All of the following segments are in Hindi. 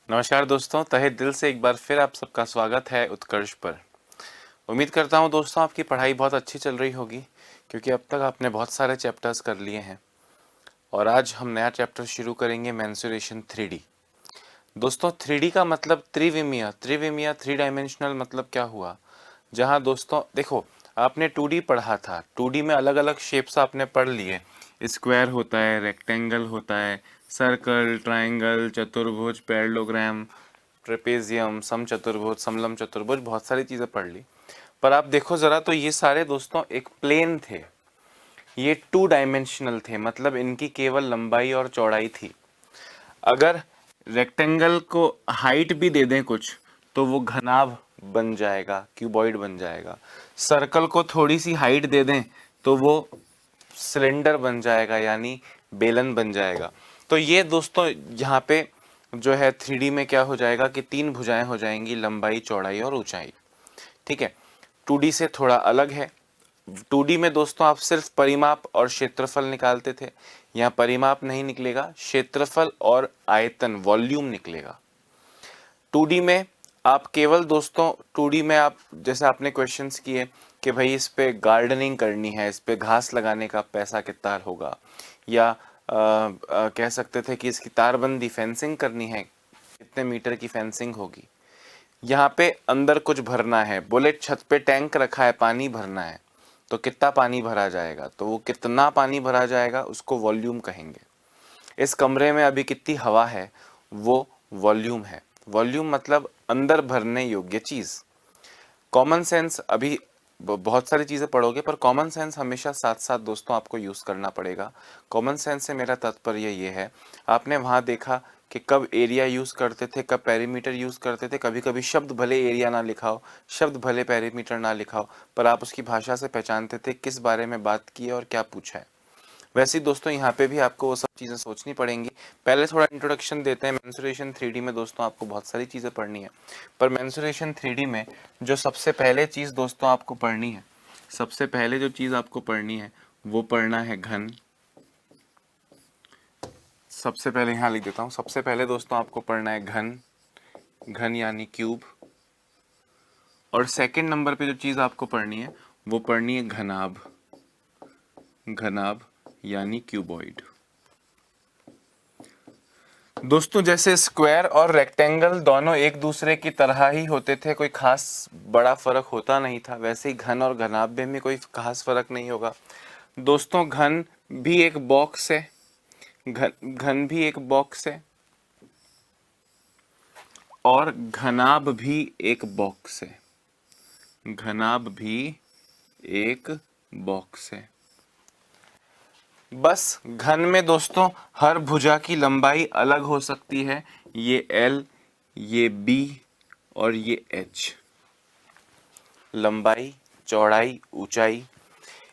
नमस्कार दोस्तों, तहे दिल से एक बार फिर आप सबका स्वागत है उत्कर्ष पर। उम्मीद करता हूं दोस्तों आपकी पढ़ाई बहुत अच्छी चल रही होगी, क्योंकि अब तक आपने बहुत सारे चैप्टर्स कर लिए हैं और आज हम नया चैप्टर शुरू करेंगे मेंसुरेशन 3D। दोस्तों 3D का मतलब त्रिविमीय, त्रिविमीय थ्री डायमेंशनल मतलब क्या हुआ। जहां दोस्तों देखो, आपने 2D पढ़ा था, 2D में अलग अलग शेप्स आपने पढ़ लिए। स्क्वायर होता है, रेक्टेंगल होता है, सर्कल, ट्राइंगल, चतुर्भुज, पैरेललोग्राम, ट्रेपेजियम, समचतुर्भुज, समलंब चतुर्भुज, बहुत सारी चीज़ें पढ़ ली। पर आप देखो ज़रा, तो ये सारे दोस्तों एक प्लेन थे, ये 2 डायमेंशनल थे, मतलब इनकी केवल लंबाई और चौड़ाई थी। अगर रेक्टेंगल को हाइट भी दे दें कुछ, तो वो घनाभ बन जाएगा, क्यूबॉइड बन जाएगा। सर्कल को थोड़ी सी हाइट दे दें तो वो सिलेंडर बन जाएगा, यानी बेलन बन जाएगा। तो ये दोस्तों यहाँ पे जो है 3D में क्या हो जाएगा कि 3 भुजाएं हो जाएंगी, लंबाई, चौड़ाई और ऊंचाई। ठीक है, 2D से थोड़ा अलग है। 2D में दोस्तों आप सिर्फ परिमाप और क्षेत्रफल निकालते थे, यहाँ परिमाप नहीं निकलेगा, क्षेत्रफल और आयतन, वॉल्यूम निकलेगा। 2D में आप केवल दोस्तों 2D में आप जैसे आपने क्वेश्चंस किए कि भाई इस पे गार्डनिंग करनी है, इस पे घास लगाने का पैसा कितना होगा, या कह सकते थे कि इसकी तारबंदी, फेंसिंग करनी है, कितने मीटर की फेंसिंग होगी। यहाँ पे अंदर कुछ भरना है, बोले छत पे टैंक रखा है, पानी भरना है, तो कितना पानी भरा जाएगा, तो वो कितना पानी भरा जाएगा उसको वॉल्यूम कहेंगे। इस कमरे में अभी कितनी हवा है, वो वॉल्यूम है। वॉल्यूम मतलब अंदर भरने योग्य चीज़। कॉमन सेंस अभी बहुत सारी चीज़ें पढ़ोगे, पर कॉमन सेंस हमेशा साथ साथ दोस्तों आपको यूज़ करना पड़ेगा। कॉमन सेंस से मेरा तात्पर्य ये है, आपने वहाँ देखा कि कब एरिया यूज़ करते थे, कब पेरीमीटर यूज़ करते थे। कभी कभी शब्द भले एरिया ना लिखा हो, शब्द भले पेरीमीटर ना लिखा हो, पर आप उसकी भाषा से पहचानते थे किस बारे में बात की है और क्या पूछा है। वैसे ही दोस्तों यहाँ पे भी आपको वो सब चीज़ें सोचनी पड़ेंगी। पहले थोड़ा इंट्रोडक्शन देते हैं। मेंसुरेशन 3D में दोस्तों आपको बहुत सारी चीज़ें पढ़नी है, पर मेंसुरेशन 3D में जो सबसे पहले चीज़ दोस्तों आपको पढ़नी है, सबसे पहले जो चीज़ आपको पढ़नी है वो पढ़ना है घन। सबसे पहले यहाँ लिख देता हूँ, सबसे पहले दोस्तों आपको पढ़ना है घन, घन यानी क्यूब। और सेकंड नंबर पे जो चीज़ आपको पढ़नी है वो पढ़नी है घनाभ, घनाभ यानी क्यूबॉइड। दोस्तों जैसे स्क्वायर और रेक्टेंगल दोनों एक दूसरे की तरह ही होते थे, कोई खास बड़ा फर्क होता नहीं था, वैसे ही घन और घनाभ में कोई खास फर्क नहीं होगा। दोस्तों घन भी एक बॉक्स है, घन भी एक बॉक्स है और घनाभ भी एक बॉक्स है, घनाभ भी एक बॉक्स है। बस घन में दोस्तों हर भुजा की लंबाई अलग हो सकती है, ये L, ये B और ये H। लंबाई, चौड़ाई, ऊंचाई।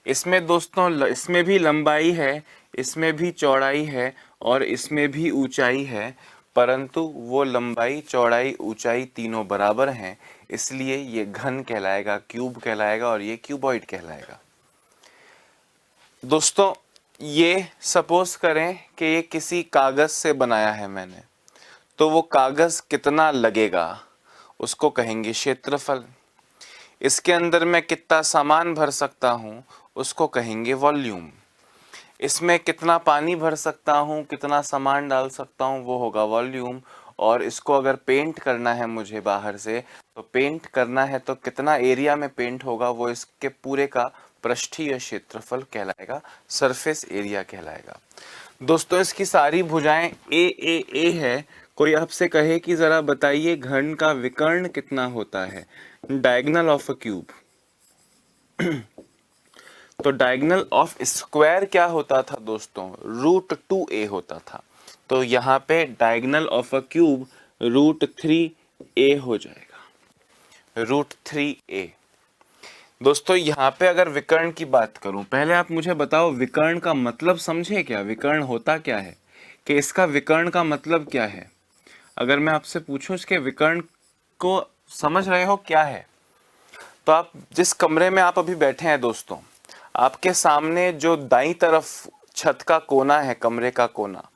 इसमें दोस्तों इसमें भी लंबाई है, इसमें भी चौड़ाई है और इसमें भी ऊंचाई है, परंतु वो लंबाई, चौड़ाई, ऊंचाई तीनों बराबर हैं, इसलिए ये घन कहलाएगा, क्यूब कहलाएगा और ये क्यूबॉइड कहलाएगा। दोस्तों ये सपोज करें कि ये किसी कागज से बनाया है मैंने, तो वो कागज कितना लगेगा उसको कहेंगे क्षेत्रफल। इसके अंदर मैं कितना सामान भर सकता हूँ उसको कहेंगे वॉल्यूम। इसमें कितना पानी भर सकता हूँ, कितना सामान डाल सकता हूँ, वो होगा वॉल्यूम। और इसको अगर पेंट करना है मुझे बाहर से, तो पेंट करना है तो कितना एरिया में पेंट होगा, वो इसके पूरे का पृष्ठीय क्षेत्रफल कहलाएगा, सरफेस एरिया कहलाएगा। दोस्तों इसकी सारी भुजाएं ए है। कोई आपसे कहे कि जरा बताइए घन का विकर्ण कितना होता है, डायगोनल ऑफ अ क्यूब, तो डायगोनल ऑफ स्क्वायर क्या होता था दोस्तों, √2a होता था। तो यहाँ पे diagonal of a cube √3a हो जाएगा, √3a। दोस्तों यहाँ पे अगर विकर्ण की बात करूं, पहले आप मुझे बताओ विकर्ण का मतलब समझे क्या, विकर्ण होता क्या है, कि इसका विकर्ण का मतलब क्या है। अगर मैं आपसे पूछूं इसके विकर्ण को समझ रहे हो क्या है, तो आप जिस कमरे में आप अभी बैठे हैं दोस्तों, आपके सामने जो दाईं तरफ छत का कोना है, कमरे का कोना,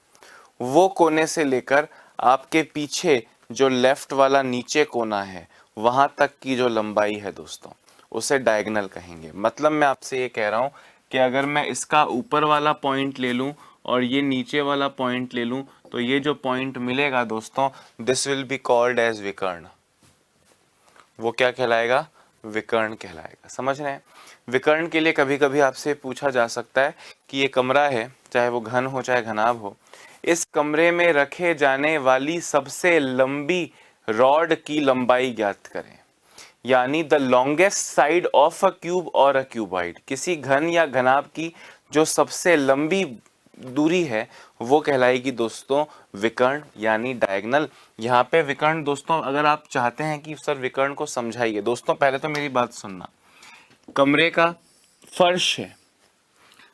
वो कोने से लेकर आपके पीछे जो लेफ्ट वाला नीचे कोना है वहां तक की जो लंबाई है दोस्तों, उसे डायगोनल कहेंगे। मतलब मैं आपसे ये कह रहा हूँ कि अगर मैं इसका ऊपर वाला पॉइंट ले लूँ और ये नीचे वाला पॉइंट ले लूँ, तो ये जो पॉइंट मिलेगा दोस्तों, this will be called as विकर्ण। वो क्या कहलाएगा? विकर्ण कहलाएगा। समझ रहे हैं? विकर्ण के लिए कभी कभी आपसे पूछा जा सकता है कि ये कमरा है, चाहे वो घन हो चाहे घनाभ हो, इस कमरे में रखे जाने वाली सबसे लंबी रॉड की लंबाई ज्ञात करें। यानी the longest side of a cube और अ क्यूबॉइड, किसी घन या घनाभ की जो सबसे लंबी दूरी है वो कहलाएगी दोस्तों विकर्ण यानी डायगोनल। यहाँ पे विकर्ण दोस्तों, अगर आप चाहते हैं कि सर विकर्ण को समझाइए, दोस्तों पहले तो मेरी बात सुनना। कमरे का फर्श है,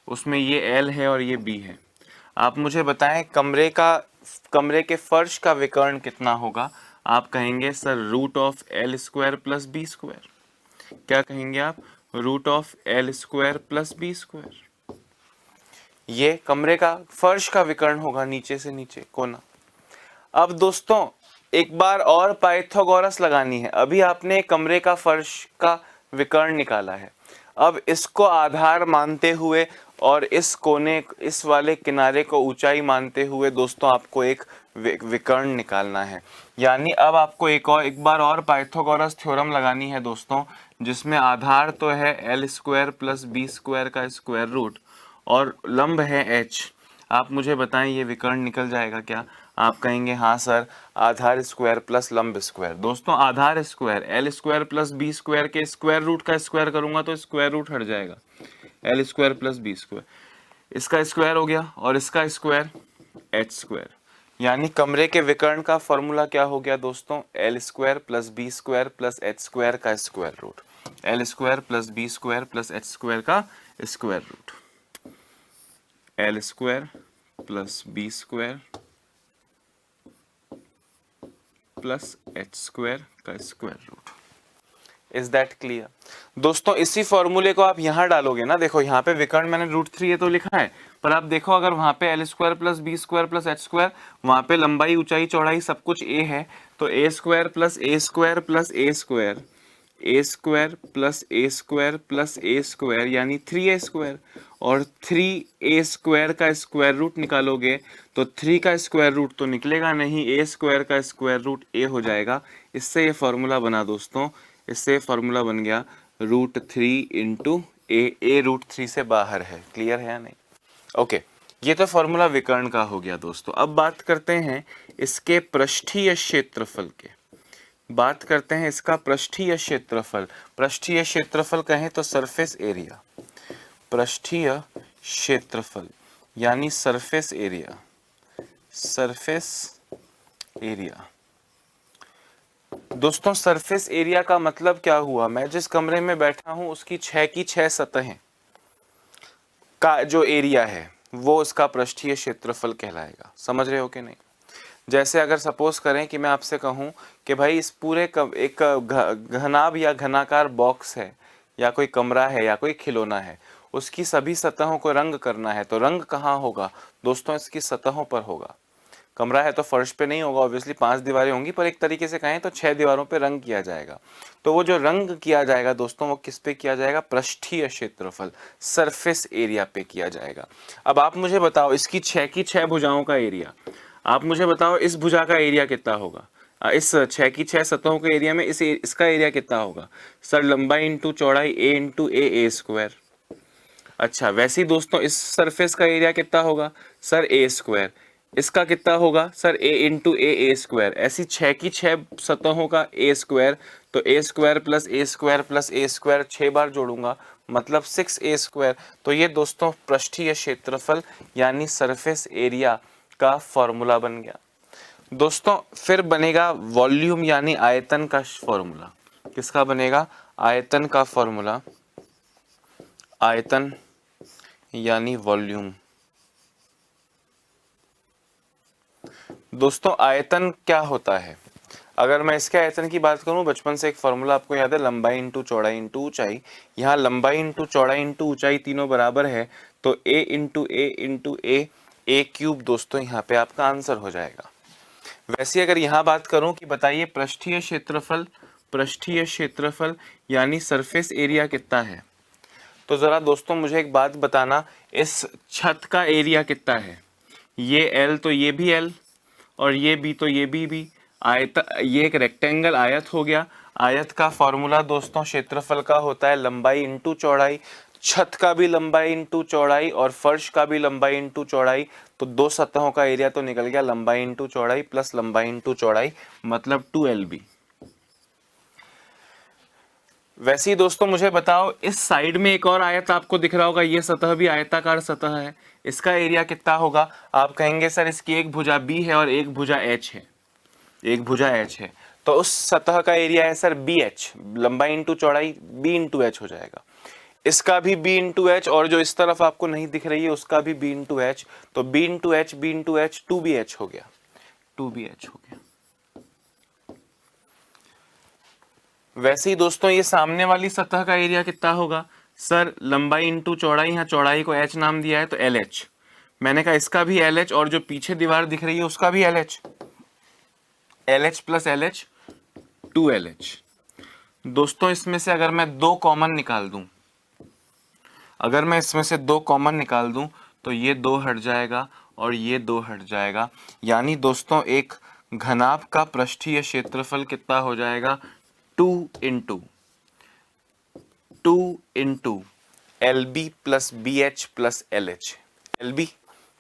उसमें ये एल है और ये बी है। आप मुझे बताएं कमरे के फर्श का विकर्ण कितना होगा? आप कहेंगे sir root of L square plus B square. क्या कहेंगे आप? Root of L square plus B square. ये कमरे का फर्श का विकर्ण होगा, नीचे से नीचे कोना। अब दोस्तों एक बार और पाइथागोरस लगानी है। अभी आपने कमरे का फर्श का विकर्ण निकाला है, अब इसको आधार मानते हुए और इस कोने, इस वाले किनारे को ऊंचाई मानते हुए दोस्तों आपको एक विकर्ण निकालना है। यानी अब आपको एक बार और पाइथागोरस थ्योरम लगानी है दोस्तों, जिसमें आधार तो है L square plus B square का स्क्वायर रूट और लंब है h। आप मुझे बताएं ये विकर्ण निकल जाएगा क्या? आप कहेंगे हाँ सर, आधार स्क्वायर प्लस लंब स्क्वायर। दोस्तों आधार square L square plus B square के स्क्वायर रूट का स्क्वायर करूंगा तो स्क्वायर रूट हट जाएगा, L square plus B square, इसका स्क्वायर हो गया और इसका स्क्वायर एच स्क्वायर। यानी कमरे के विकर्ण का फॉर्मूला क्या हो गया दोस्तों? L square plus B square plus H square का square root, L square plus B square plus H square का square root, L square plus B square plus H square का square root. Is that clear? दोस्तों इसी फॉर्मूले को आप यहां डालोगे ना, देखो यहाँ पे विकर्ण मैंने रूट 3 ये तो लिखा है, पर आप देखो अगर वहां पे L square plus B square plus H square, वहां पे लंबाई ऊंचाई चौड़ाई सब कुछ ए है, तो ए स्क्वायर प्लस ए स्क्वायर प्लस ए स्क्वायर, ए स्क्वायर प्लस ए स्क्वायर प्लस ए स्क्वायर यानी 3a स्क्वायर, और 3a स्क्वायर का स्क्वायर रूट निकालोगे तो 3 का स्क्वायर रूट तो निकलेगा नहीं, a स्क्वायर का स्क्वायर रूट a हो जाएगा। इससे ये फॉर्मूला बना दोस्तों, इससे फॉर्मूला बन गया रूट 3 इंटू ए रूट 3 से बाहर है। क्लियर है या नहीं? ओके, ये तो फॉर्मूला विकर्ण का हो गया दोस्तों। अब बात करते हैं इसके पृष्ठीय क्षेत्रफल के, बात करते हैं इसका पृष्ठीय क्षेत्रफल। पृष्ठीय क्षेत्रफल कहें तो सरफेस एरिया, पृष्ठीय क्षेत्रफल यानी सरफेस एरिया, सरफेस एरिया। दोस्तों सरफेस एरिया का मतलब क्या हुआ? मैं जिस कमरे में बैठा हूं उसकी 6 की 6 सतहें का जो एरिया है वो उसका पृष्ठीय क्षेत्रफल कहलाएगा। समझ रहे हो कि नहीं? जैसे अगर सपोज करें कि मैं आपसे कहूं कि भाई इस पूरे एक घनाभ या घनाकार बॉक्स है या कोई कमरा है या कोई खिलौना है, उसकी सभी सतहों को रंग करना है, तो रंग कहाँ होगा दोस्तों? इसकी सतहों पर होगा। कमरा है तो फर्श पे नहीं होगा, ऑब्वियसली 5 दीवारें होंगी, पर एक तरीके से कहें तो 6 दीवारों पे रंग किया जाएगा। तो वो जो रंग किया जाएगा दोस्तों वो किस पे किया जाएगा? पृष्ठीय क्षेत्रफल, सरफेस एरिया पे किया जाएगा। अब आप मुझे बताओ इसकी 6 की 6 भुजाओं का एरिया, आप मुझे बताओ इस भुजा का एरिया कितना होगा? इस 6 की 6 सतहों के एरिया में इसका एरिया कितना होगा? सर लंबाई इंटू चौड़ाई a इंटू ए स्क्वायर। अच्छा वैसे ही दोस्तों इस सरफेस का एरिया कितना होगा? सर ए स्क्वायर। इसका कितना होगा? सर ए इंटू ए स्क्वायर। ऐसी 6 की 6 सतहों का ए स्क्वायर, तो ए स्क्वायर प्लस ए स्क्वायर प्लस ए स्क्वायर 6 बार जोड़ूंगा मतलब 6a स्क्वायर। तो ये दोस्तों पृष्ठीय क्षेत्रफल यानी सरफेस एरिया का फॉर्मूला बन गया। दोस्तों फिर बनेगा वॉल्यूम यानी आयतन का फॉर्मूला। किसका बनेगा? आयतन का फॉर्मूला, आयतन यानी वॉल्यूम। दोस्तों आयतन क्या होता है? अगर मैं इसके आयतन की बात करूं, बचपन से एक फॉर्मूला आपको याद है, लंबाई इंटू चौड़ाई इंटू ऊंचाई। यहाँ लंबाई इंटू चौड़ाई इंटू ऊंचाई तीनों बराबर है, तो a इंटू ए क्यूब दोस्तों यहाँ पे आपका आंसर हो जाएगा। वैसे अगर यहाँ बात करूं कि बताइए पृष्ठीय क्षेत्रफल यानी सरफेस एरिया कितना है, तो जरा दोस्तों मुझे एक बात बताना, इस छत का एरिया कितना है? ये L तो ये भी L, और ये B तो ये भी। आयत, ये एक रेक्टेंगल आयत हो गया। आयत का फॉर्मूला दोस्तों क्षेत्रफल का होता है लंबाई इंटू चौड़ाई। छत का भी लंबाई इंटू चौड़ाई और फर्श का भी लंबाई इंटू चौड़ाई, तो दो सतहों का एरिया तो निकल गया लंबाई इंटू चौड़ाई प्लस लंबाई इंटू चौड़ाई, मतलब 2LB। वैसे ही दोस्तों मुझे बताओ, इस साइड में एक और आयत आपको दिख रहा होगा, ये सतह भी आयताकार सतह है, इसका एरिया कितना होगा? आप कहेंगे सर इसकी एक भुजा B है और एक भुजा H है, एक भुजा H है, तो उस सतह का एरिया है सर BH, लंबाई इंटू चौड़ाई B इंटू H हो जाएगा। इसका भी B इंटू H, और जो इस तरफ आपको नहीं दिख रही है उसका भी B इंटू H, तो B इंटू H 2BH हो गया, 2BH हो गया। वैसे ही दोस्तों ये सामने वाली सतह का एरिया कितना होगा? सर लंबाई इंटू चौड़ाई, यहाँ चौड़ाई को H नाम दिया है तो LH। मैंने कहा इसका भी LH, और जो पीछे दीवार दिख रही है उसका भी LH, LH plus LH 2LH। दोस्तों इसमें से अगर मैं दो कॉमन निकाल दूं, अगर मैं इसमें से दो कॉमन निकाल दूं तो ये दो हट जाएगा और ये दो हट जाएगा, यानी दोस्तों एक घनाभ का पृष्ठीय क्षेत्रफल कितना हो जाएगा? 2 into LB plus BH plus LH। LB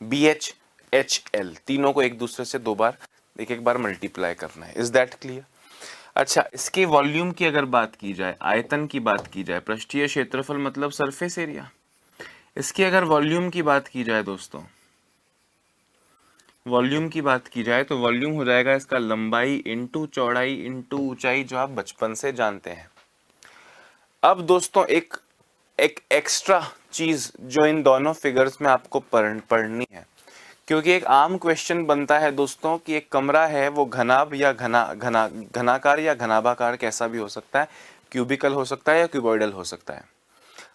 BH HL तीनों को एक दूसरे से दो बार एक बार मल्टीप्लाई करना है। Is that clear? अच्छा, इसके वॉल्यूम की अगर बात की जाए, आयतन की बात की जाए, पृष्ठीय क्षेत्रफल मतलब सरफेस एरिया, इसकी अगर वॉल्यूम की बात की जाए दोस्तों, वॉल्यूम की बात की जाए तो वॉल्यूम हो जाएगा इसका लंबाई इंटू चौड़ाई इंटू ऊंचाई, जो आप बचपन से जानते हैं। अब दोस्तों एक एक्स्ट्रा चीज जो इन दोनों फिगर्स में आपको पढ़नी है, क्योंकि एक आम क्वेश्चन बनता है दोस्तों कि एक कमरा है वो घनाभ या घनाकार या घनाभाकार कैसा भी हो सकता है, क्यूबिकल हो सकता है या क्यूबॉइडल हो सकता है।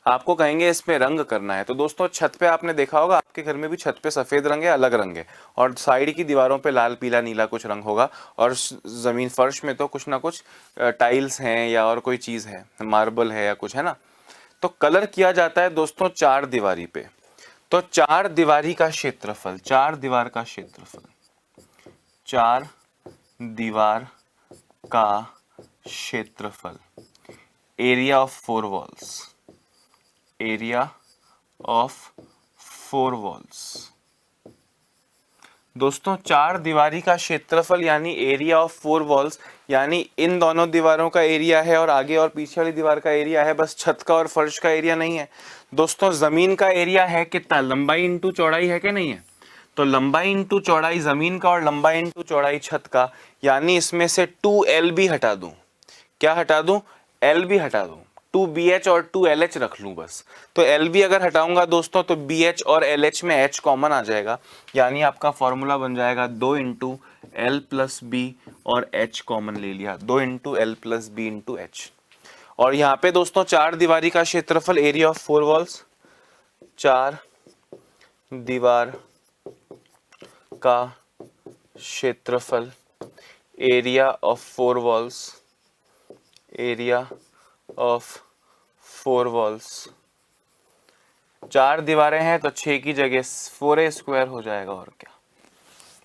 आपको कहेंगे इसमें रंग करना है, तो दोस्तों छत पे आपने देखा होगा, आपके घर में भी छत पे सफेद रंग है, अलग रंग है, और साइड की दीवारों पे लाल पीला नीला कुछ रंग होगा, और जमीन फर्श में तो कुछ ना कुछ टाइल्स हैं या और कोई चीज है, मार्बल है या कुछ है ना। तो कलर किया जाता है दोस्तों चार दीवारी पे। तो चार दीवारी का क्षेत्रफल, चार दीवार का क्षेत्रफल, चार दीवार का क्षेत्रफल, area of four walls, area of four walls. दोस्तों चार दीवारी का क्षेत्रफल यानी एरिया ऑफ फोर वॉल्स, यानी इन दोनों दीवारों का एरिया है और आगे और पीछे वाली दीवार का एरिया है, बस छत का और फर्श का एरिया नहीं है। दोस्तों जमीन का एरिया है कितना? लंबाई इंटू चौड़ाई है कि नहीं है? तो लंबाई इंटू चौड़ाई जमीन का और लंबाई इंटू चौड़ाई छत का, यानी इसमें से 2LB हटा दूं। क्या हटा दूं? LB हटा दूं। 2BH और 2LH रख लूं बस। तो LB अगर हटाऊंगा दोस्तों तो BH और LH में H कॉमन आ जाएगा, यानी आपका फॉर्मूला बन जाएगा 2 इंटू L प्लस B, और H कॉमन ले लिया, 2 into L plus B into H। और यहाँ पे दोस्तों चार दीवारी का क्षेत्रफल, एरिया ऑफ फोर वॉल्स, चार दीवार का क्षेत्रफल, area of four walls, area of four walls. चार दीवारें हैं तो 6 की जगह 4A स्क्वायर हो जाएगा, और क्या।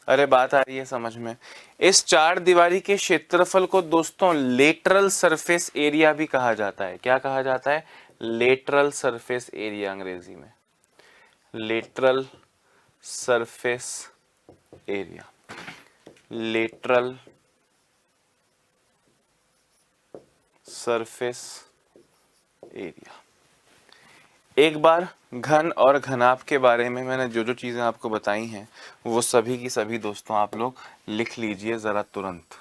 अरे बात आ रही है समझ में? इस चार दीवारी के क्षेत्रफल को दोस्तों लेटरल सरफेस एरिया भी कहा जाता है। क्या कहा जाता है? लेटरल सरफेस एरिया अंग्रेजी में, lateral surface area, lateral surface area. एक बार घन और घनाभ के बारे में मैंने जो जो चीजें आपको बताई हैं वो सभी की सभी दोस्तों आप लोग लिख लीजिए जरा तुरंत।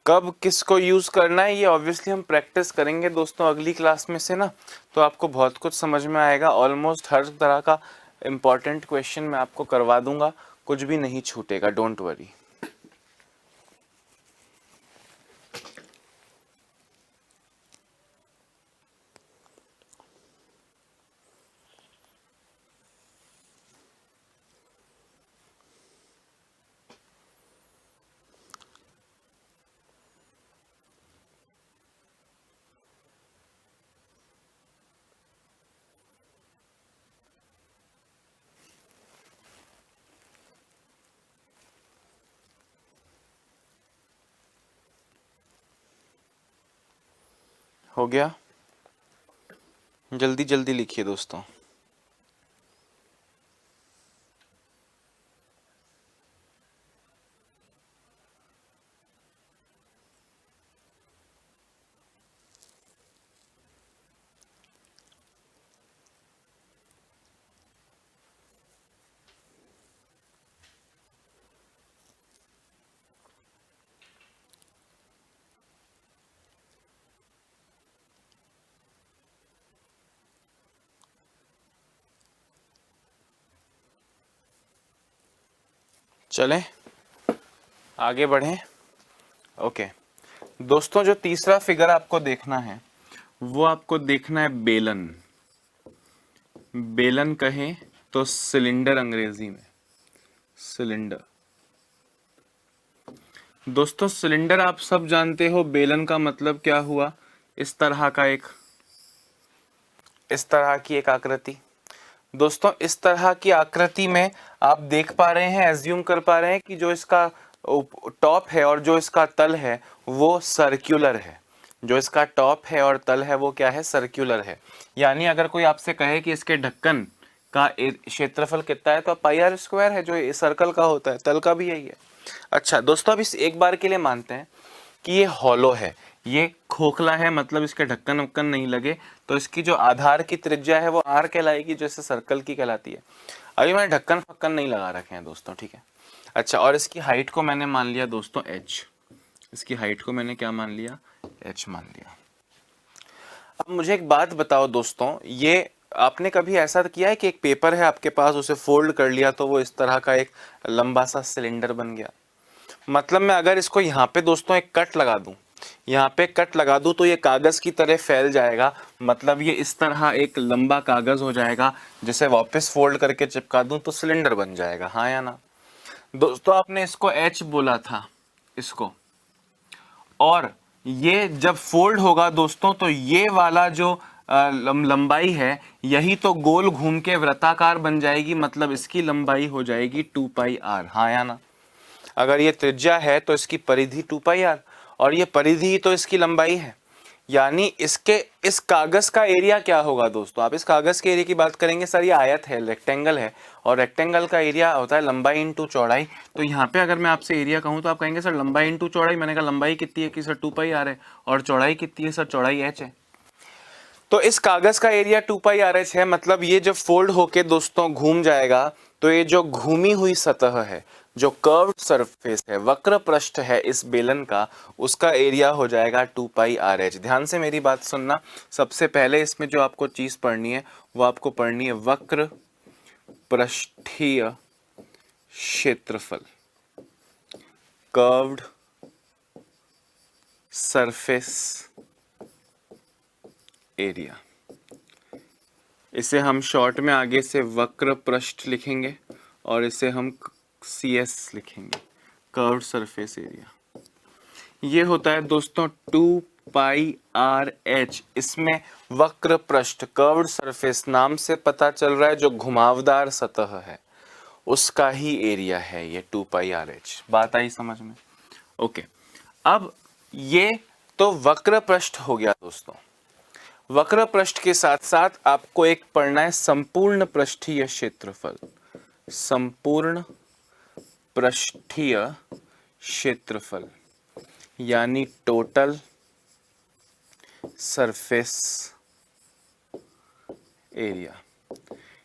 कब किसको यूज करना है ये ऑब्वियसली हम प्रैक्टिस करेंगे दोस्तों अगली क्लास में से ना, तो आपको बहुत कुछ समझ में आएगा। ऑलमोस्ट हर तरह का इम्पॉर्टेंट क्वेश्चन मैं आपको करवा दूंगा, कुछ भी नहीं छूटेगा, डोंट वरी। हो गया? जल्दी जल्दी लिखिए दोस्तों। चलें आगे बढ़ें। ओके दोस्तों, जो तीसरा फिगर आपको देखना है वो आपको देखना है बेलन। बेलन कहें तो सिलेंडर अंग्रेजी में, सिलेंडर। दोस्तों सिलेंडर आप सब जानते हो, बेलन का मतलब क्या हुआ? इस तरह का एक, इस तरह की एक आकृति। दोस्तों इस तरह की आकृति में आप देख पा रहे हैं, एज्यूम कर पा रहे हैं कि जो इसका टॉप है और जो इसका तल है वो सर्कुलर है। जो इसका टॉप है और तल है वो क्या है? सर्कुलर है। यानी अगर कोई आपसे कहे कि इसके ढक्कन का क्षेत्रफल कितना है, तो पाई आर स्क्वायर है, जो सर्कल का होता है, तल का भी यही है। अच्छा दोस्तों, अब इस एक बार के लिए मानते हैं कि ये हॉलो है, ये खोखला है, मतलब इसके ढक्कन वक्कन नहीं लगे, तो इसकी जो आधार की त्रिज्या है वो आर कहलाएगी, जैसे सर्कल की कहलाती है। अभी मैंने ढक्कन फक्कन नहीं लगा रखे हैं दोस्तों, ठीक है। अच्छा, और इसकी हाइट को मैंने मान लिया दोस्तों h। इसकी हाइट को मैंने क्या मान लिया? h मान लिया। अब मुझे एक बात बताओ दोस्तों, ये आपने कभी ऐसा किया है कि एक पेपर है आपके पास, उसे फोल्ड कर लिया तो वो इस तरह का एक लंबा सा सिलेंडर बन गया? मतलब मैं अगर इसको यहाँ पे दोस्तों एक कट लगा दूं, यहाँ पे कट लगा दूं, तो ये कागज की तरह फैल जाएगा। मतलब ये इस तरह एक लंबा कागज हो जाएगा, जिसे वापस फोल्ड करके चिपका दूं तो सिलेंडर बन जाएगा, हाँ या ना? दोस्तों आपने इसको H बोला था, इसको, और ये जब फोल्ड होगा दोस्तों तो ये वाला जो लंबाई है, यही तो गोल घूम के वृत्ताकार बन जाएगी। मतलब इसकी लंबाई हो जाएगी 2 पाई आर, हाँ या ना? अगर ये त्रिज्या है तो इसकी परिधि 2 पाई आर, और ये परिधि ही तो इसकी लंबाई है। यानी इसके इस कागज का एरिया क्या होगा दोस्तों? आप इस कागज के एरिया की बात करेंगे, सर ये आयत है, रेक्टेंगल है, और रेक्टेंगल का एरिया होता है लंबाई इंटू चौड़ाई। तो यहाँ पे अगर मैं आपसे एरिया कहूँ तो आप कहेंगे सर लंबाई इंटू चौड़ाई। मैंने कहा लंबाई कितनी है कि सर 2 पाई आर है, और चौड़ाई कितनी है? सर चौड़ाई h है। तो इस कागज का एरिया 2 पाई आर एच है। मतलब ये जब फोल्ड होके दोस्तों घूम जाएगा, तो ये जो घूमी हुई सतह है, जो कर्व्ड सरफेस है, वक्र पृष्ठ है इस बेलन का, उसका एरिया हो जाएगा 2 पाई आर एच। ध्यान से मेरी बात सुनना। सबसे पहले इसमें जो आपको चीज पढ़नी है वो आपको पढ़नी है वक्र पृष्ठीय क्षेत्रफल, कर्व्ड सरफेस एरिया। इसे हम शॉर्ट में आगे से वक्र पृष्ठ लिखेंगे, और इसे हम CS लिखेंगे, कर्व्ड सरफेस एरिया। ये होता है दोस्तों 2 पाई आर एच। इसमें वक्र पृष्ठ, कर्व्ड सरफेस, नाम से पता चल रहा है जो घुमावदार सतह है उसका ही एरिया है ये 2 पाई आर एच। बात आई समझ में? ओके, अब ये तो वक्र पृष्ठ हो गया दोस्तों। वक्र पृष्ठ के साथ साथ आपको एक पढ़ना है संपूर्ण पृष्ठीय क्षेत्रफल, संपूर्ण पृष्ठीय क्षेत्रफल, यानी टोटल सरफेस एरिया।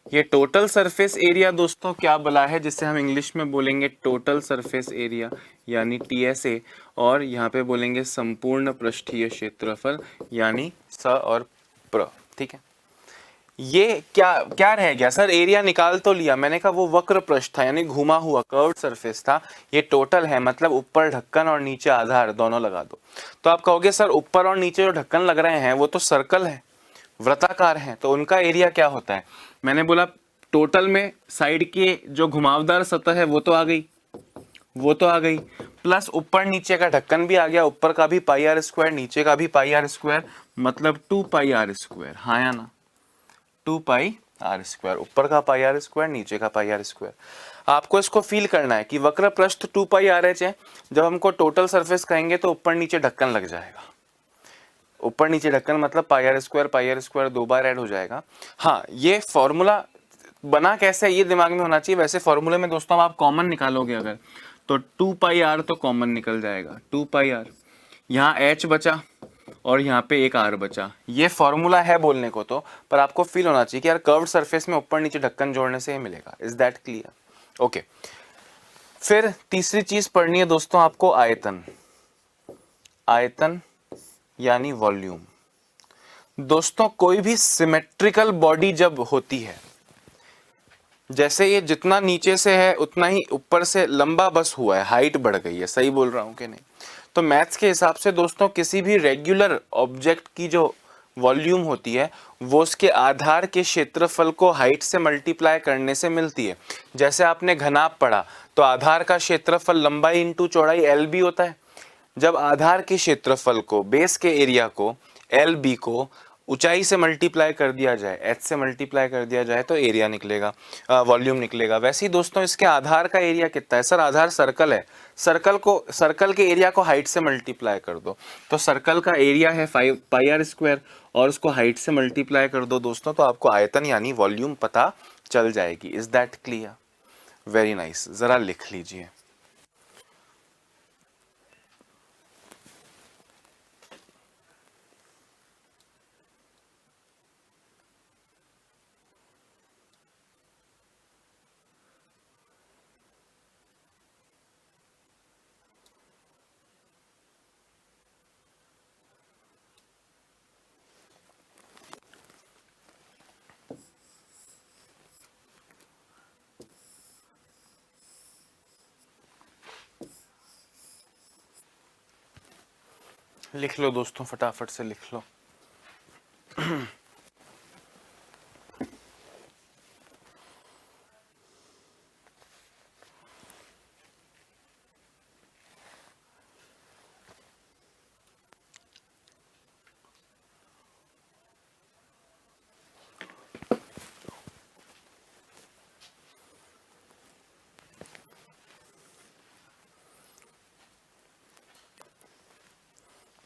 ये टोटल सरफेस एरिया दोस्तों क्या बोला है, जिसे हम इंग्लिश में बोलेंगे टोटल सरफेस एरिया, यानी TSA, और यहाँ पे बोलेंगे संपूर्ण पृष्ठीय क्षेत्रफल, यानी स और प्र। ठीक है, ये क्या क्या रह गया सर, एरिया निकाल तो लिया। मैंने कहा वो वक्र पृष्ठ था यानी घुमा हुआ कर्व्ड सरफेस था, ये टोटल है मतलब ऊपर ढक्कन और नीचे आधार दोनों लगा दो। तो आप कहोगे सर ऊपर और नीचे जो ढक्कन लग रहे हैं वो तो सर्कल है, वृत्ताकार है, तो उनका एरिया क्या होता है? मैंने बोला टोटल में साइड की जो घुमावदार सतह है वो तो आ गई, वो तो आ गई, प्लस ऊपर नीचे का ढक्कन भी आ गया, ऊपर का भी पाई आर स्क्वायर, नीचे का भी पाई आर स्क्वायर, मतलब 2 पाई आर स्क्वायर, हाँ या ना, 2 पाई आर स्क्वायर, ऊपर का पाई आर स्क्वायर, नीचे का पाई आर स्क्वायर। आपको इसको फील करना है कि वक्र पृष्ठ 2 पाई आर एच है, जब हमको टोटल सरफेस कहेंगे तो ऊपर नीचे ढक्कन लग जाएगा, ऊपर नीचे ढक्कन मतलब पाई आर स्क्वायर 2 बार ऐड हो जाएगा। हाँ, ये फॉर्मूला बना कैसे है ये दिमाग में होना चाहिए। वैसे फॉर्मूले में दोस्तों आप कॉमन निकालोगे अगर, तो 2 पाई आर तो कॉमन निकल जाएगा, 2 पाई आर, यहाँ एच बचा और यहाँ पे एक आर बचा। ये फॉर्मूला है बोलने को तो, पर आपको फील होना चाहिए कि यार कर्व्ड सरफेस में ऊपर नीचे ढक्कन जोड़ने से ही मिलेगा। Is that clear? ओके, फिर तीसरी चीज पढ़नी है दोस्तों आपको, आयतन। आयतन यानी वॉल्यूम। दोस्तों कोई भी सिमेट्रिकल बॉडी जब होती है, जैसे ये जितना नीचे से है उतना ही ऊपर से लंबा बस हुआ है, हाइट बढ़ गई है, सही बोल रहा हूं कि नहीं? तो मैथ्स के हिसाब से दोस्तों किसी भी रेगुलर ऑब्जेक्ट की जो वॉल्यूम होती है वो उसके आधार के क्षेत्रफल को हाइट से मल्टीप्लाई करने से मिलती है। जैसे आपने घनाभ पढ़ा तो आधार का क्षेत्रफल लंबाई इंटू चौड़ाई एल बी होता है। जब आधार के क्षेत्रफल को, बेस के एरिया को, एल बी को ऊंचाई से मल्टीप्लाई कर दिया जाए, एच से मल्टीप्लाई कर दिया जाए तो एरिया निकलेगा, वॉल्यूम निकलेगा। वैसे ही दोस्तों इसके आधार का एरिया कितना है? सर आधार सर्कल है, सर्कल के एरिया को हाइट से मल्टीप्लाई कर दो, तो सर्कल का एरिया है 5 पाई आर स्क्वायर और उसको हाइट से मल्टीप्लाई कर दो दोस्तों, तो आपको आयतन यानी वॉल्यूम पता चल जाएगी। Is that clear? Very nice, जरा लिख लीजिए। लिख लो दोस्तों, फटाफट से लिख लो।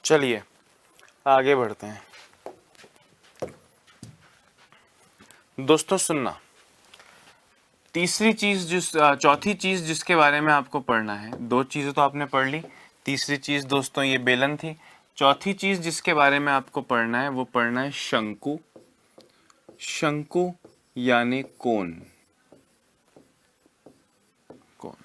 चलिए आगे बढ़ते हैं दोस्तों। सुनना, तीसरी चीज चौथी चीज जिसके बारे में आपको पढ़ना है, दो चीजें तो आपने पढ़ ली, तीसरी चीज दोस्तों ये बेलन थी। चौथी चीज जिसके बारे में आपको पढ़ना है वो पढ़ना है शंकु। शंकु यानी कोन। कोन,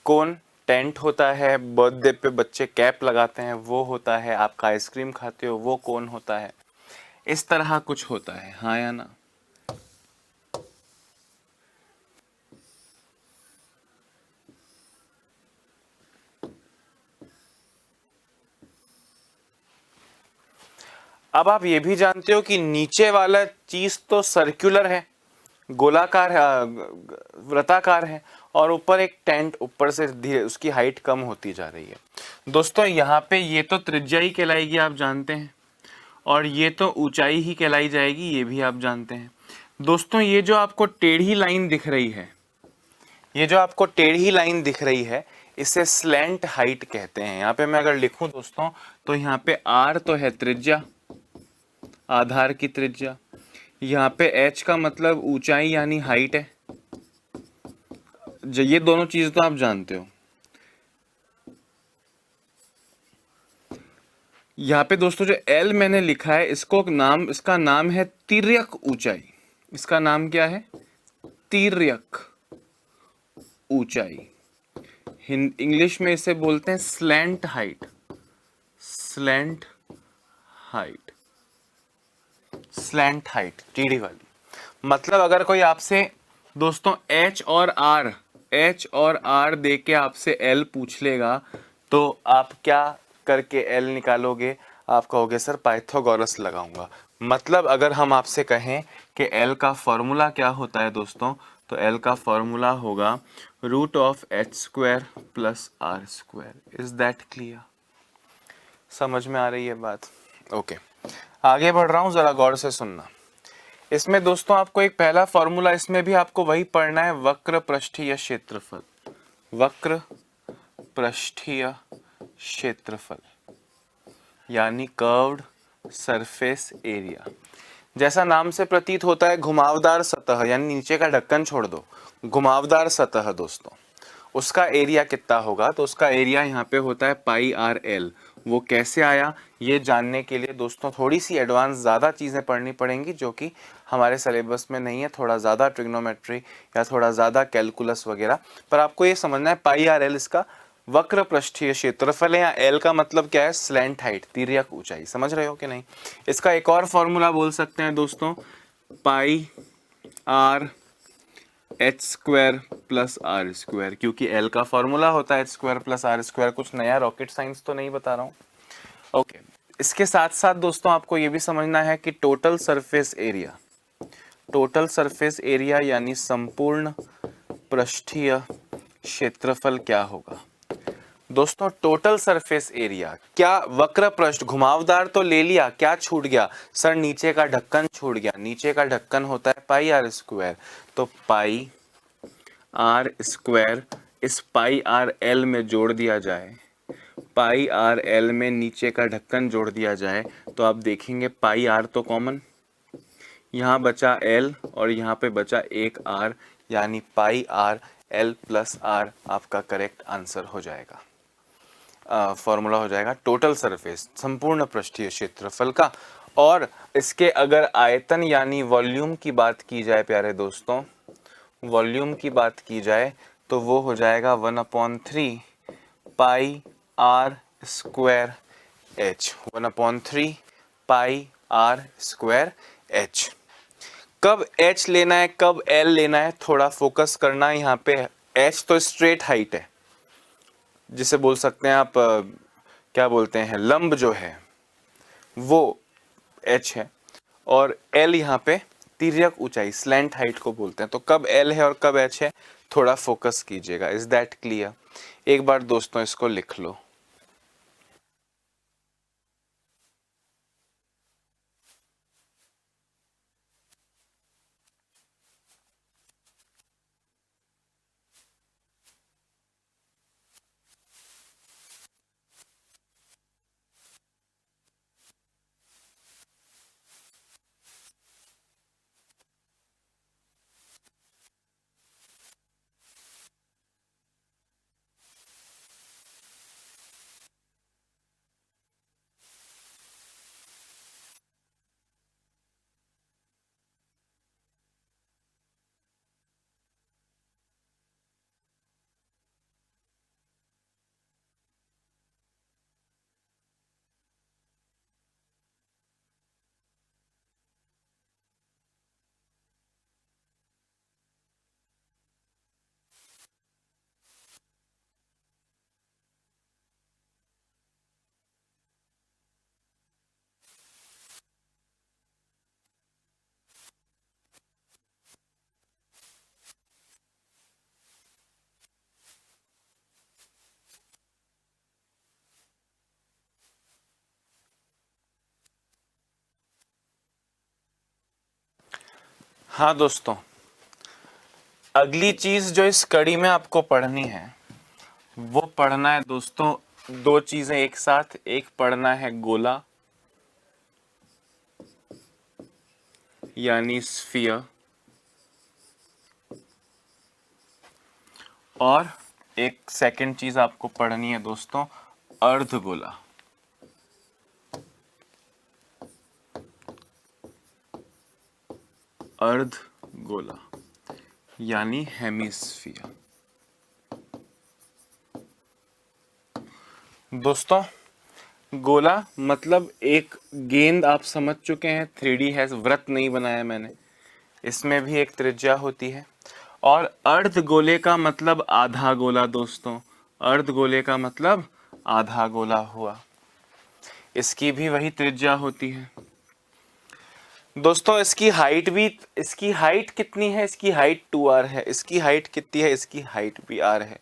कोन टेंट होता है, बर्थडे पे बच्चे कैप लगाते हैं वो होता है, आपका आइसक्रीम खाते हो वो कोन होता है, इस तरह कुछ होता है, हाँ या ना? अब आप ये भी जानते हो कि नीचे वाला चीज तो सर्कुलर है, गोलाकार है, वृत्ताकार है, और ऊपर एक टेंट, ऊपर से धीरे उसकी हाइट कम होती जा रही है। दोस्तों यहाँ पे ये तो त्रिज्या ही कहलाएगी, आप जानते हैं, और ये तो ऊंचाई ही कहलाई जाएगी, ये भी आप जानते हैं। दोस्तों ये जो आपको टेढ़ी लाइन दिख रही है, ये जो आपको टेढ़ी लाइन दिख रही है, इसे स्लैंट हाइट कहते हैं। यहाँ पे मैं अगर लिखूं दोस्तों तो यहाँ पे आर तो है त्रिज्या, आधार की त्रिज्या, यहाँ पे एच का मतलब ऊंचाई यानी हाइट है, ये दोनों चीज तो आप जानते हो। यहाँ पे दोस्तों जो एल मैंने लिखा है इसको नाम, इसका नाम है तिर्यक ऊंचाई। इसका नाम क्या है? तिर्यक ऊंचाई। इंग्लिश में इसे बोलते हैं slant height. Slant height, slant height, टीढ़ी वाली। मतलब अगर कोई आपसे दोस्तों एच और आर दे के आपसे एल पूछ लेगा तो आप क्या करके एल निकालोगे? आप कहोगे सर पाइथागोरस लगाऊंगा। मतलब अगर हम आपसे कहें कि एल का फॉर्मूला क्या होता है दोस्तों, तो एल का फॉर्मूला होगा root of H square plus R square. Is that clear? समझ में आ रही है बात? ओके, आगे बढ़ रहा हूं, जरा गौर से सुनना। इसमें दोस्तों आपको एक पहला फॉर्मूला, इसमें भी आपको वही पढ़ना है, वक्र पृष्ठीय क्षेत्रफल। वक्र पृष्ठीय क्षेत्रफल यानी कर्व्ड सरफेस एरिया। जैसा नाम से प्रतीत होता है घुमावदार सतह, यानी नीचे का ढक्कन छोड़ दो, घुमावदार सतह दोस्तों, उसका एरिया कितना होगा? तो उसका एरिया यहाँ पे होता है पाई आर एल। वो कैसे आया ये जानने के लिए दोस्तों थोड़ी सी एडवांस ज़्यादा चीज़ें पढ़नी पड़ेंगी, जो कि हमारे सिलेबस में नहीं है। थोड़ा ज़्यादा ट्रिग्नोमेट्री या थोड़ा ज़्यादा कैलकुलस वगैरह, पर आपको ये समझना है पाई आर एल इसका वक्र पृष्ठीय क्षेत्रफल है। या एल का मतलब क्या है? स्लैंट हाइट, तिर्यक ऊंचाई। समझ रहे हो कि नहीं? इसका एक और फॉर्मूला बोल सकते हैं दोस्तों, pi R H square plus R square, क्योंकि एल का फॉर्मूला होता है H square plus R square. कुछ नया रॉकेट साइंस तो नहीं बता रहा हूँ। ओके, इसके साथ साथ दोस्तों आपको ये भी समझना है कि total surface area, total surface area यानी संपूर्ण पृष्ठीय क्षेत्रफल क्या होगा दोस्तों? टोटल सरफेस एरिया, क्या वक्र पृष्ठ घुमावदार तो ले लिया, क्या छूट गया? सर नीचे का ढक्कन छूट गया। नीचे का ढक्कन होता है पाई आर स्क्वायर, तो पाई आर स्क्वायर इस पाई आर एल में जोड़ दिया जाए, पाई आर एल में नीचे का ढक्कन जोड़ दिया जाए, तो आप देखेंगे पाई आर तो कॉमन, यहाँ बचा एल और यहाँ पे बचा एक आर, यानी pi R L plus are आपका करेक्ट आंसर हो जाएगा, फॉर्मूला हो जाएगा टोटल सरफेस, संपूर्ण पृष्ठीय क्षेत्रफल का। और इसके अगर आयतन यानी वॉल्यूम की बात की जाए प्यारे दोस्तों, वॉल्यूम की बात की जाए तो वो हो जाएगा 1/3 pi R square H, 1/3 pi R square H. कब एच लेना है कब एल लेना है थोड़ा फोकस करना है यहाँ पे। एच तो स्ट्रेट हाइट है, जिसे बोल सकते हैं आप क्या बोलते हैं, लंब जो है वो एच है, और एल यहाँ पे तिर्यक ऊंचाई, स्लैंट हाइट को बोलते हैं। तो कब एल है और कब एच है थोड़ा फोकस कीजिएगा। Is that clear? एक बार दोस्तों इसको लिख लो। हाँ दोस्तों, अगली चीज जो इस कड़ी में आपको पढ़नी है वो पढ़ना है दोस्तों दो चीजें एक साथ। एक पढ़ना है गोला यानी स्फीयर, और एक सेकंड चीज आपको पढ़नी है दोस्तों अर्धगोला। अर्धगोला यानी हेमिस्फीयर। दोस्तों गोला मतलब एक गेंद, आप समझ चुके हैं, 3D है, वृत्त नहीं बनाया मैंने, इसमें भी एक त्रिज्या होती है। और अर्ध गोले का मतलब आधा गोला दोस्तों, अर्ध गोले का मतलब आधा गोला हुआ, इसकी भी वही त्रिज्या होती है दोस्तों। इसकी हाइट कितनी है, इसकी हाइट 2r है, इसकी हाइट कितनी है, इसकी हाइट भी r है,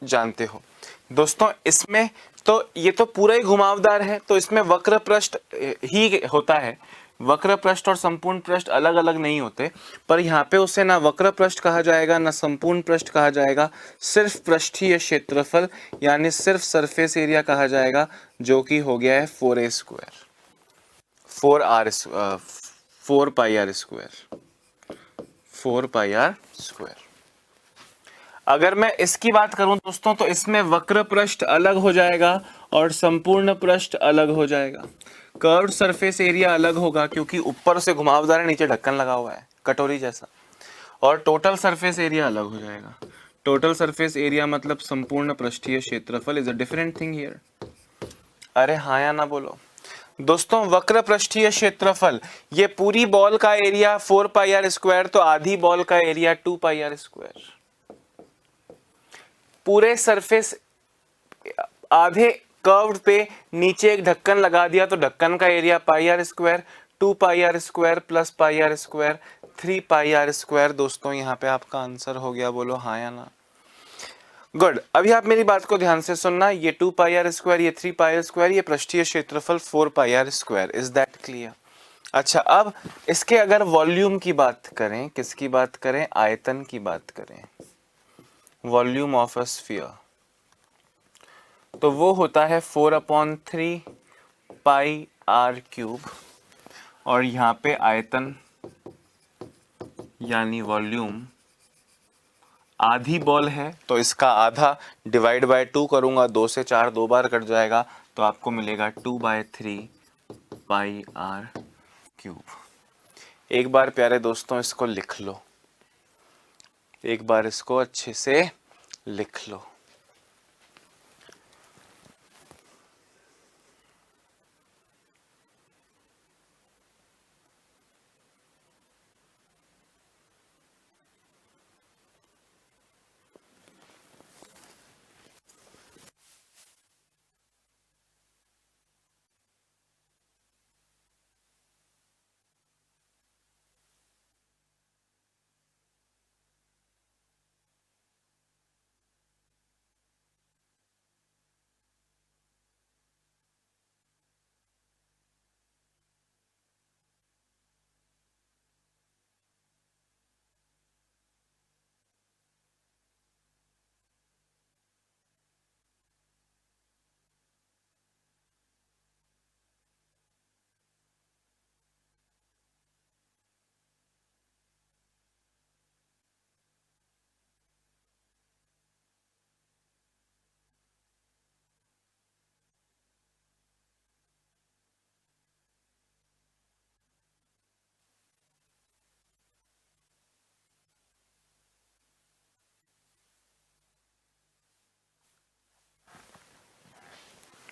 जानते हो दोस्तों। इसमें तो ये तो पूरा ही घुमावदार है, तो इसमें वक्र पृष्ठ ही होता है, वक्र पृष्ठ और संपूर्ण पृष्ठ अलग अलग नहीं होते। पर यहाँ पे उसे ना वक्र पृष्ठ कहा जाएगा ना संपूर्ण पृष्ठ कहा जाएगा, सिर्फ पृष्ठीय क्षेत्रफल यानी सिर्फ सरफेस एरिया कहा जाएगा, जो कि हो गया है 4a square, 4 pi R square, 4 pi R square. अगर मैं इसकी बात करूं दोस्तों, तो इसमें वक्र पृष्ठ अलग हो जाएगा और संपूर्ण पृष्ठ अलग हो जाएगा। कर्व्ड सरफेस एरिया अलग होगा क्योंकि ऊपर से घुमावदार है, नीचे ढक्कन लगा हुआ है कटोरी जैसा। और टोटल सरफेस एरिया अलग हो जाएगा। टोटल सरफेस एरिया मतलब संपूर्ण पृष्ठीय क्षेत्रफल is a different thing here. अरे हाँ या ना बोलो दोस्तों। वक्र पृष्ठीय क्षेत्रफल, ये पूरी बॉल का एरिया 4 पाई आर स्क्वायर, तो आधी बॉल का एरिया 2 पाई आर स्क्वायर। पूरे सरफेस आधे कर्व पे नीचे एक ढक्कन लगा दिया तो ढक्कन का area pi R square, 2 pi R square plus pi R square 3 pi R square. दोस्तों यहाँ पे आपका आंसर हो गया, बोलो हाँ या ना। गुड। अभी आप मेरी बात को ध्यान से सुनना, ये 2 पाई आर स्क्वायर, ये 3 पाई आर स्क्वायर, ये पृष्ठीय क्षेत्रफल 4 pi R square. Is that clear? अच्छा, अब इसके अगर वॉल्यूम की बात करें, किसकी बात करें, आयतन की बात करें, वॉल्यूम ऑफ अ स्फीयर, तो वो होता है 4/3 पाई आर क्यूब। और यहाँ पे आयतन यानी वॉल्यूम, आधी बॉल है तो इसका आधा डिवाइड बाय 2 करूंगा, 2 से 4 दो बार कट जाएगा, तो आपको मिलेगा 2/3 पाई आर क्यूब। एक बार प्यारे दोस्तों इसको लिख लो, एक बार इसको अच्छे से लिख लो।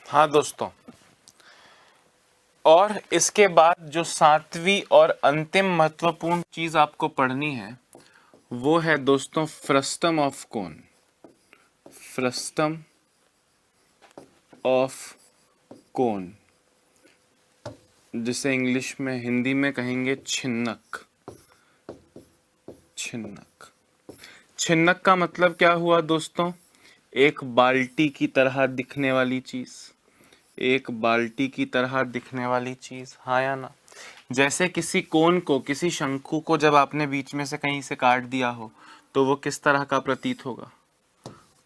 हाँ दोस्तों, और इसके बाद जो 7वीं और अंतिम महत्वपूर्ण चीज आपको पढ़नी है वो है दोस्तों frustum of cone. Frustum of cone, जिसे इंग्लिश में, हिंदी में कहेंगे छिन्नक। छिन्नक, छिन्नक का मतलब क्या हुआ दोस्तों? एक बाल्टी की तरह दिखने वाली चीज, एक बाल्टी की तरह दिखने वाली चीज, हाँ या ना। जैसे किसी कोन को, किसी शंकु को जब आपने बीच में से कहीं से काट दिया हो तो वो किस तरह का प्रतीत होगा,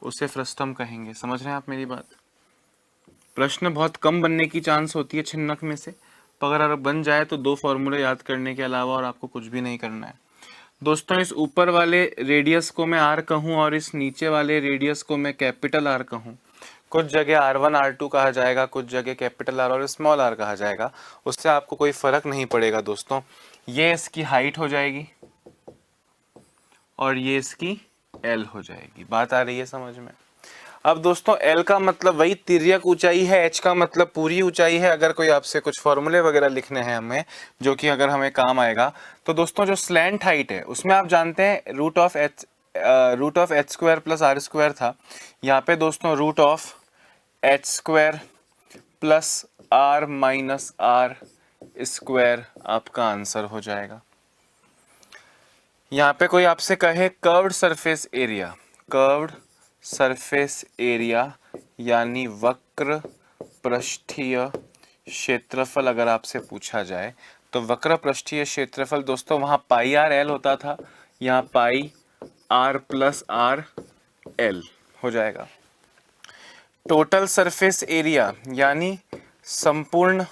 उसे फ्रस्टम कहेंगे। समझ रहे हैं आप मेरी बात? प्रश्न बहुत कम बनने की चांस होती है छिन्नक में से, पर अगर बन जाए तो 2 फॉर्मूले याद करने के अलावा और आपको कुछ भी नहीं करना है दोस्तों। इस ऊपर वाले रेडियस को मैं आर कहूं और इस नीचे वाले रेडियस को मैं कैपिटल आर कहूं। कुछ जगह R1 R2 कहा जाएगा, कुछ जगह कैपिटल आर और स्मॉल आर कहा जाएगा, उससे आपको कोई फर्क नहीं पड़ेगा दोस्तों। ये इसकी हाइट हो जाएगी और ये इसकी L हो जाएगी। बात आ रही है समझ में? अब दोस्तों L का मतलब वही तिर्यक ऊंचाई है, H का मतलब पूरी ऊंचाई है। अगर कोई आपसे कुछ फॉर्मूले वगैरह लिखने हैं हमें, जो कि अगर हमें काम आएगा, तो दोस्तों जो स्लैंट हाइट है उसमें आप जानते हैं root of H square plus R square था। यहाँ पे दोस्तों root of H square plus R minus R square आपका आंसर हो जाएगा। यहाँ पे कोई आपसे कहे curved surface area, curved surface area यानी वक्र पृष्ठीय क्षेत्रफल अगर आपसे पूछा जाए, तो वक्र पृष्ठीय क्षेत्रफल दोस्तों वहाँ पाई आर एल होता था, यहाँ पाई आर प्लस आर एल हो जाएगा। टोटल सरफेस एरिया यानी संपूर्ण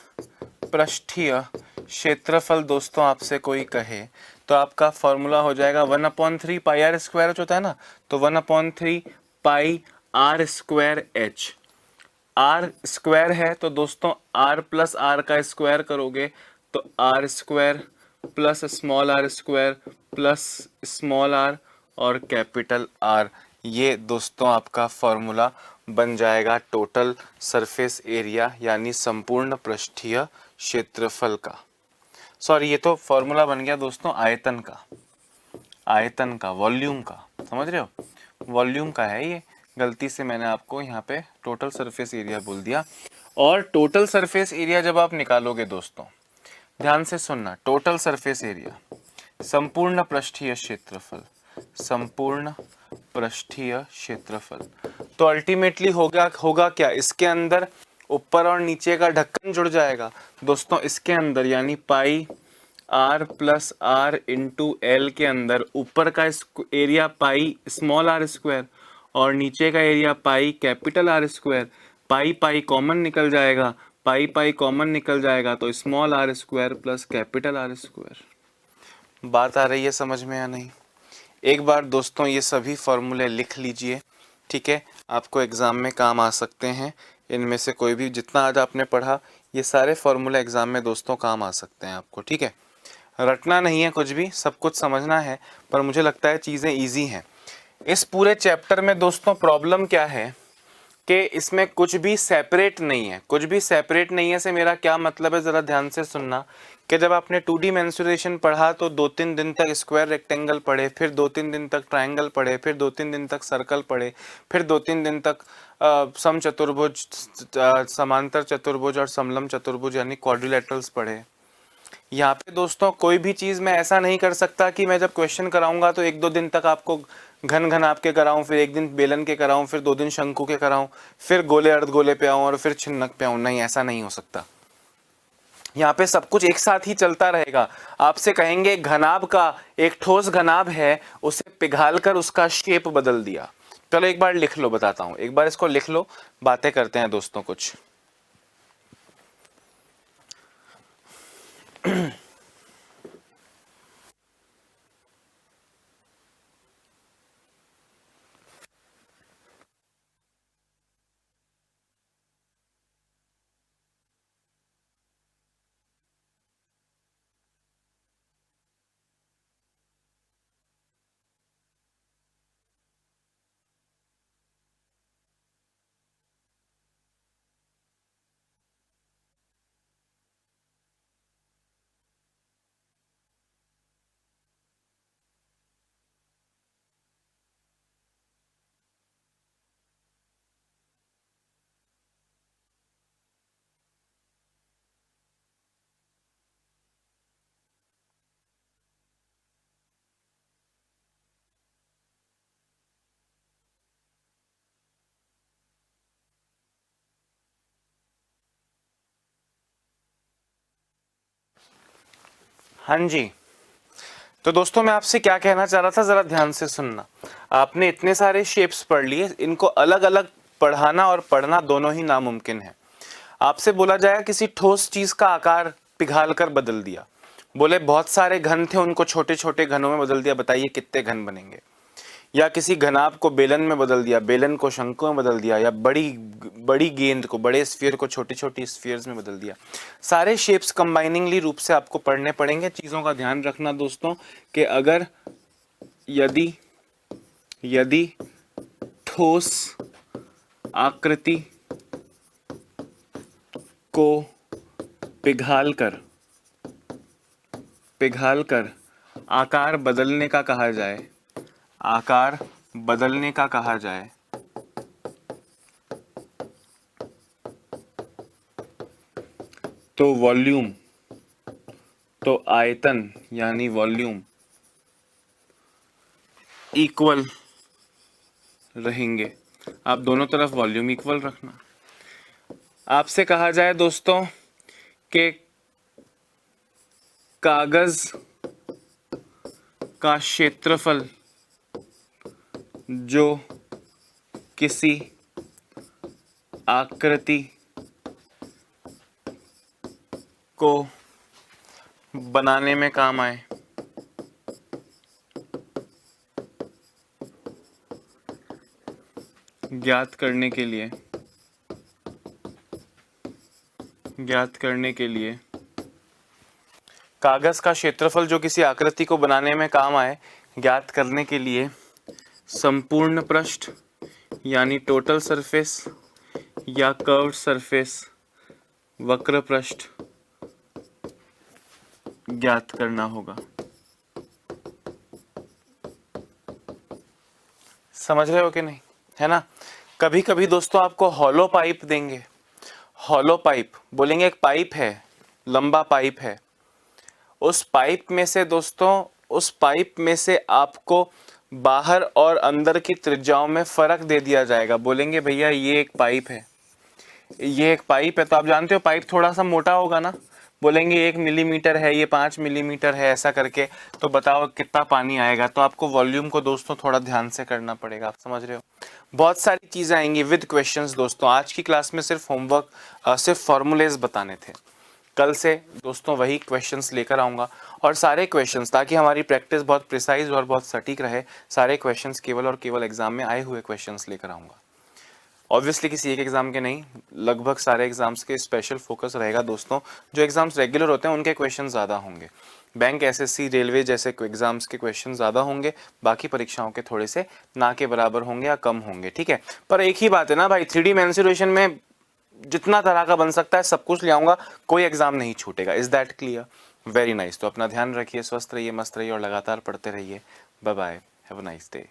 पृष्ठीय क्षेत्रफल दोस्तों आपसे कोई कहे, तो आपका फॉर्मूला हो जाएगा 1/3 पाई आर स्क्वायर एच होता है ना, तो 1/3 pi R square H. R square है तो दोस्तों आर प्लस आर का स्क्वायर करोगे तो R square plus small R square plus small R और कैपिटल आर, ये दोस्तों आपका फॉर्मूला बन जाएगा टोटल सरफेस एरिया यानी संपूर्ण पृष्ठीय क्षेत्रफल का। सॉरी, ये तो फॉर्मूला बन गया दोस्तों आयतन का, आयतन का, वॉल्यूम का, समझ रहे हो, वॉल्यूम का है ये। गलती से मैंने आपको यहाँ पे टोटल सरफेस एरिया बोल दिया। और टोटल सरफेस एरिया जब आप निकालोगे दोस्तों, ध्यान से सुनना, टोटल सरफेस एरिया संपूर्ण पृष्ठीय क्षेत्रफल, संपूर्ण पृष्ठीय क्षेत्रफल, तो अल्टीमेटली होगा क्या, इसके अंदर ऊपर और नीचे का ढक्कन जुड़ जाएगा दोस्तों इसके अंदर, यानी pi R plus R into L के अंदर ऊपर का area pi small R square और नीचे का area pi capital R square. Pi pi common निकल जाएगा, पाई पाई कॉमन निकल जाएगा तो small R square plus capital R square. बात आ रही है समझ में या नहीं? एक बार दोस्तों ये सभी फॉर्मूले लिख लीजिए, ठीक है, आपको एग्ज़ाम में काम आ सकते हैं। इनमें से कोई भी जितना आज आपने पढ़ा, ये सारे फॉर्मूले एग्ज़ाम में दोस्तों काम आ सकते हैं आपको, ठीक है। रटना नहीं है कुछ भी, सब कुछ समझना है, पर मुझे लगता है चीज़ें ईजी हैं। इस पूरे चैप्टर में दोस्तों प्रॉब्लम क्या है कि इसमें कुछ भी सेपरेट नहीं है, कुछ भी सेपरेट नहीं है से मेरा क्या मतलब है, ज़रा ध्यान से सुनना। कि जब आपने 2D मेंसुरेशन पढ़ा तो 2-3 दिन तक स्क्वायर रेक्टेंगल पढ़े, फिर 2-3 दिन तक ट्रायंगल पढ़े, फिर 2-3 दिन तक सर्कल पढ़े, फिर 2-3 दिन तक सम चतुर्भुज, समांतर चतुर्भुज और समलम चतुर्भुज यानी क्वाड्रिलेटरल्स पढ़े। यहाँ पे दोस्तों कोई भी चीज़ मैं ऐसा नहीं कर सकता कि मैं जब क्वेश्चन कराऊंगा तो 1-2 दिन तक आपको घन घन आपके कराऊं, फिर 1 दिन बेलन के कराऊं, फिर 2 दिन शंकु के कराऊं, फिर गोले अर्धगोले पे आऊं और फिर छिन्नक पे आऊं। नहीं, ऐसा नहीं हो सकता। यहाँ पे सब कुछ एक साथ ही चलता रहेगा। आपसे कहेंगे घनाभ का, एक ठोस घनाभ है, उसे पिघाल कर उसका शेप बदल दिया। चलो एक बार लिख लो, बताता हूँ, एक बार इसको लिख लो, बातें करते हैं दोस्तों कुछ। हाँ जी, तो दोस्तों मैं आपसे क्या कहना चाह रहा था, जरा ध्यान से सुनना। आपने इतने सारे शेप्स पढ़ लिए, इनको अलग अलग पढ़ाना और पढ़ना दोनों ही नामुमकिन है। आपसे बोला जाएगा किसी ठोस चीज का आकार पिघाल कर बदल दिया, बोले बहुत सारे घन थे उनको छोटे छोटे घनों में बदल दिया, बताइए कितने घन बनेंगे। या किसी घनाभ को बेलन में बदल दिया, बेलन को शंकु में बदल दिया, या बड़ी बड़ी गेंद को, बड़े स्फीयर को छोटी छोटी स्फीयर्स में बदल दिया। सारे शेप्स कंबाइनिंगली रूप से आपको पढ़ने पड़ेंगे। चीज़ों का ध्यान रखना दोस्तों कि अगर यदि ठोस आकृति को पिघालकर आकार बदलने का कहा जाए, आकार बदलने का कहा जाए। तो वॉल्यूम, तो आयतन यानी वॉल्यूम इक्वल रहेंगे। आप दोनों तरफ वॉल्यूम इक्वल रखना। आपसे कहा जाए दोस्तों कि कागज का क्षेत्रफल जो किसी आकृति को बनाने में काम आए, ज्ञात करने के लिए कागज का क्षेत्रफल जो किसी आकृति को बनाने में काम आए, ज्ञात करने के लिए संपूर्ण पृष्ठ यानी टोटल सरफेस या कर्व्ड सरफेस, वक्र पृष्ठ ज्ञात करना होगा। समझ रहे हो कि नहीं, है ना। कभी कभी दोस्तों आपको हॉलो पाइप देंगे, हॉलो पाइप बोलेंगे, एक पाइप है, लंबा पाइप है, उस पाइप में से दोस्तों, उस पाइप में से आपको बाहर और अंदर की त्रिज्याओं में फर्क दे दिया जाएगा। बोलेंगे भैया ये एक पाइप है, ये एक पाइप है, तो आप जानते हो पाइप थोड़ा सा मोटा होगा ना, बोलेंगे 1 मिलीमीटर है, ये 5 मिलीमीटर है, ऐसा करके, तो बताओ कितना पानी आएगा। तो आपको वॉल्यूम को दोस्तों थोड़ा ध्यान से करना पड़ेगा। आप समझ रहे हो, बहुत सारी चीज़ें आएंगी विद क्वेश्चंस दोस्तों। आज की क्लास में सिर्फ होमवर्क, सिर्फ फॉर्मूलेज बताने थे। कल से दोस्तों वही क्वेश्चंस लेकर आऊँगा, और सारे क्वेश्चंस, ताकि हमारी प्रैक्टिस बहुत प्रिसाइज और बहुत सटीक रहे, सारे क्वेश्चंस केवल और केवल एग्जाम में आए हुए क्वेश्चंस लेकर आऊँगा। ऑब्वियसली किसी एक एग्जाम के नहीं, लगभग सारे एग्जाम्स के स्पेशल फोकस रहेगा दोस्तों। जो एग्जाम्स रेगुलर होते हैं उनके क्वेश्चन ज़्यादा होंगे, बैंक, एसएससी, रेलवे जैसे एग्जाम्स के क्वेश्चन ज़्यादा होंगे, बाकी परीक्षाओं के थोड़े से ना के बराबर होंगे या कम होंगे, ठीक है। पर एक ही बात है ना भाई, 3D मेंसुरेशन में जितना तरह का बन सकता है सब कुछ ले आऊँगा, कोई एग्जाम नहीं छूटेगा। Is that clear? Very nice. तो अपना ध्यान रखिए, स्वस्थ रहिए, मस्त रहिए और लगातार पढ़ते रहिए। Bye bye, have a nice day.